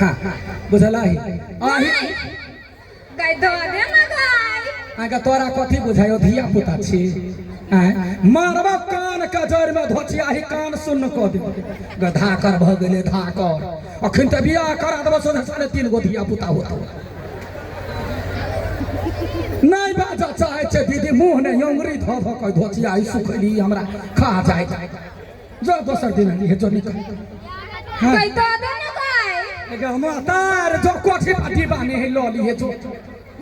हाँ बुझला ही आही गाय दो दे ना गाय आगे तोरा कथी बुझायो धिया पुता छी मारबा कान का जड़ में धोचिया ही कान सुन को दे धाकर भ गेले धाकर अखन त बियाह करा देबो सोझे 3.5 गो धिया पुता होतो नहीं बाजा चाहे छे दीदी मुंह ने अंगुरी ध ध के धोचिया ही सुखली हमरा खा जाए जो दोसर दिन हे जो निकल गाय दो दे ना गाय एगे हम तार जो कोठी पाटी बानी है लली हे जो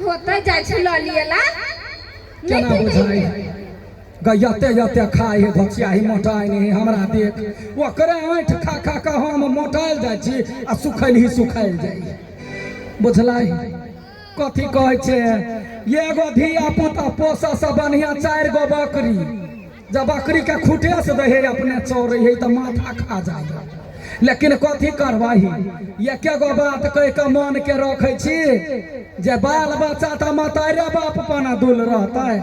होता जाय छ ललियला केना बुझाई गयते यते खाए है धोचिया ही मोटाई नहीं हमरा देख वो करे आंठ खा खा का हम मोटाइल जाय छी आ सुखैल ही सुखाइल जाय बुझलाई कथी कहै छे एगो धिया पुता पोसा से बढ़िया 4 गो बकरी जब बकरी के खूटे से दे अपने चौरे है त माथा खा जाए लेकिन कथी करवाही एक गो बात कह के मन के रखे छी जे बाल बच्चा त मतारे बाप पना दुल रहता है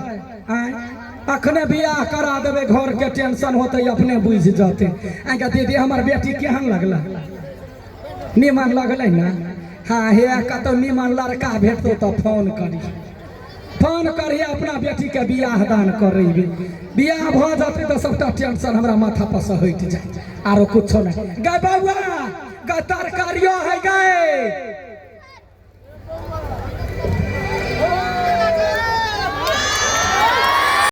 अखने बियाह करा देवे घर के टेंशन होते अपने बुझ जाते आगे दीदी हमार बेटी केहन लगला निमन लगल ना हाँ हे कत निमन लड़का भेटतो तो फोन करी अपना बेटी के बियाह दान करी बियाह भ जाते तो सबटा टेंशन हमरा माथा पर से हट जाए आरो कुछो नहीं गाय बउआ गाय तरकारियो है गाय